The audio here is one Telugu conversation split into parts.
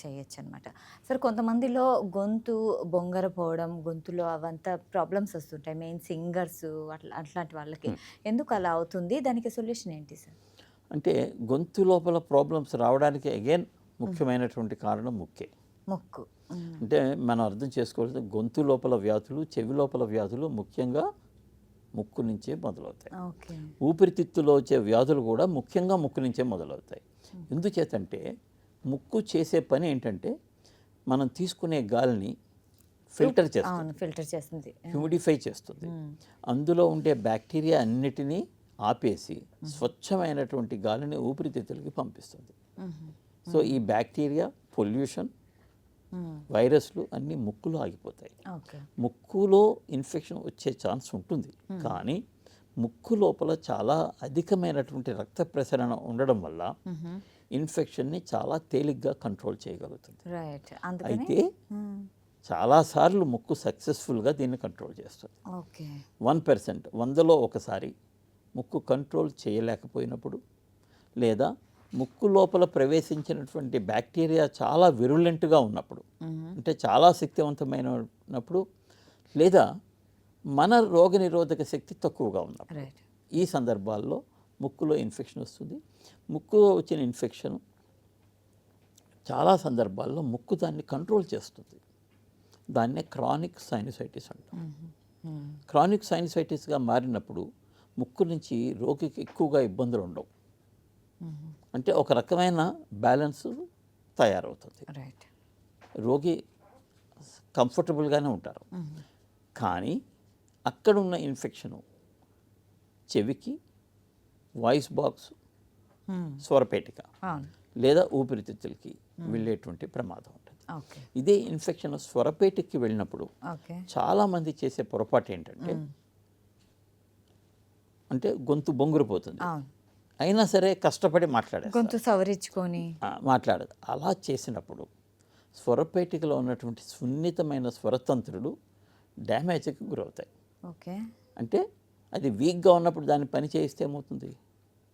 చేయొచ్చనమాట. సరే కొంతమందిలో గొంతు బొంగరపోవడం, గొంతులో అవంతా ప్రాబ్లమ్స్ వస్తుంటాయి. మెయిన్ సింగర్సు అట్లాంటి వాళ్ళకి. హ్మ్. ఎందుకు అలా అవుతుంది? దానికి సొల్యూషన్ ఏంటి సార్? అంటే గొంతు లోపల ప్రాబ్లమ్స్ రావడానికి అగైన్ హ్మ్. ముఖ్యమైనటువంటి కారణం ముక్కే. ముక్కు. హ్మ్. అంటే మనం అర్థం చేసుకోవాల్సింది గొంతు లోపల వ్యాధులు, చెవి లోపల వ్యాధులు ముఖ్యంగా ముక్కు నుంచే మొదలవుతాయి. ఓకే. ఊపిరితిత్తులో వచ్చే వ్యాధులు కూడా ముఖ్యంగా ముక్కు నుంచే మొదలవుతాయి. ఎందుచేతంటే ముక్కు చేసే పని ఏంటంటే మనం తీసుకునే గాలిని ఫిల్టర్ చేస్తుంది, అవును. ఫిల్టర్ చేస్తుంది. హ్యూమిడిఫై చేస్తుంది. అందులో ఉండే బ్యాక్టీరియా అన్నిటినీ ఆపేసి స్వచ్ఛమైనటువంటి గాలిని ఊపిరితిత్తులకి పంపిస్తుంది. హుహు. సో ఈ బ్యాక్టీరియా, పొల్యూషన్, హ్మ్. వైరస్లు అన్నీ ముక్కులో ఆగిపోతాయి. ఓకే. ముక్కులో ఇన్ఫెక్షన్ వచ్చే ఛాన్స్ ఉంటుంది, కానీ ముక్కు లోపల చాలా అధికమైనటువంటి రక్త ప్రసరణ ఉండడం వల్ల హుహు. ఇన్ఫెక్షన్ని చాలా తేలిగ్గా కంట్రోల్ చేయగలుగుతుంది. రైట్. అందుకని అయితే హ్మ్. చాలాసార్లు ముక్కు సక్సెస్ఫుల్గా దీన్ని కంట్రోల్ చేస్తుంది. ఓకే. 1%, 100లో ఒకసారి ముక్కు కంట్రోల్ చేయలేకపోయినప్పుడు, లేదా ముక్కు లోపల ప్రవేశించినటువంటి బ్యాక్టీరియా చాలా విరులెంట్గా ఉన్నప్పుడు, అంటే చాలా శక్తివంతమైనప్పుడు, లేదా మన రోగనిరోధక శక్తి తక్కువగా ఉన్నప్పుడు, రైట్. ఈ సందర్భాల్లో ముక్కులో ఇన్ఫెక్షన్ వస్తుంది. ముక్కులో వచ్చిన ఇన్ఫెక్షన్ చాలా సందర్భాల్లో ముక్కు దాన్ని కంట్రోల్ చేస్తుంది. దాన్నే క్రానిక్ సైనసైటిస్ అంటాం. క్రానిక్ సైనసైటిస్గా మారినప్పుడు ముక్కు నుంచి రోగికి ఎక్కువగా ఇబ్బందులు ఉండవు. అంటే ఒక రకమైన బ్యాలెన్స్ తయారవుతుంది. రైట్. రోగి కంఫర్టబుల్గానే ఉంటారు. కానీ అక్కడున్న ఇన్ఫెక్షను చెవికి, వాయిస్ బాక్స్, స్వరపేటిక అవును. లేదా ఊపిరితిత్తులకి వెళ్ళేటువంటి ప్రమాదం ఉంటుంది. ఓకే. ఇదే ఇన్ఫెక్షన్ స్వరపేటికి వెళ్ళినప్పుడు ఓకే. చాలామంది చేసే పొరపాటు ఏంటంటే, అంటే గొంతు బొంగురుపోతుంది, అవును. అయినా సరే కష్టపడి మాట్లాడేస్తారు, గొంతు సవరించుకొని మాట్లాడదు. అలా చేసినప్పుడు స్వరపేటికలో ఉన్నటువంటి సున్నితమైన స్వరతంత్రులు డ్యామేజ్కి గురవుతాయి. ఓకే. అంటే అది వీక్గా ఉన్నప్పుడు దాన్ని పని చేయిస్తే ఏమవుతుంది,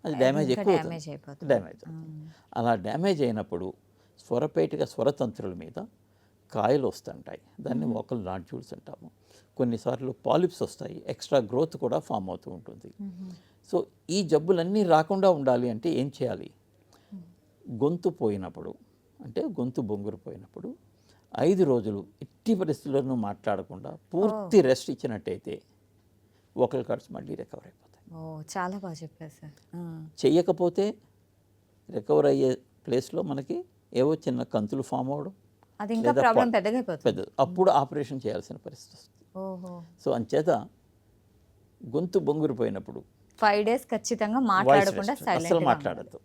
అది డ్యామేజ్ ఎక్కువ డ్యామేజ్ అయిపోతుంది. డ్యామేజ్ అవుతుంది. అలా డ్యామేజ్ అయినప్పుడు స్వరపేటిక స్వరతంత్రుల మీద కాయలు వస్తుంటాయి. దాన్ని వోకల్ నాడ్యూల్స్ అంటాము. కొన్నిసార్లు పాలిప్స్ వస్తాయి, ఎక్స్ట్రా గ్రోత్ కూడా ఫామ్ అవుతూ ఉంటుంది. సో ఈ జబ్బులన్నీ రాకుండా ఉండాలి అంటే ఏం చేయాలి? గొంతు పోయినప్పుడు, అంటే గొంతు బొంగురు పోయినప్పుడు 5 రోజులు ఎట్టి పరిస్థితుల్లోనూ మాట్లాడకుండా పూర్తి రెస్ట్ ఇచ్చినట్టయితే వోకల్ కార్డ్స్ మళ్ళీ రికవర్ అయిపోతాయి. చాలా బాగా చెప్పారు సార్. చెయ్యకపోతే రికవర్ అయ్యే ప్లేస్లో మనకి ఏవో చిన్న కంతులు ఫామ్ అవ్వడం, అది ఇంకా ప్రాబ్లం పెద్దగా అయిపోతుంది. పెద్ద అప్పుడు ఆపరేషన్ చేయాల్సిన పరిస్థితి వస్తుంది. ఓహో. సో అంచేత గొంతు బొంగురు పోయినప్పుడు 5 days ఖచ్చితంగా వాయిస్ మాట్లాడకుండా రెస్ట్, అస్సలు సైలెంట్‌గా మాట్లాడద్దు.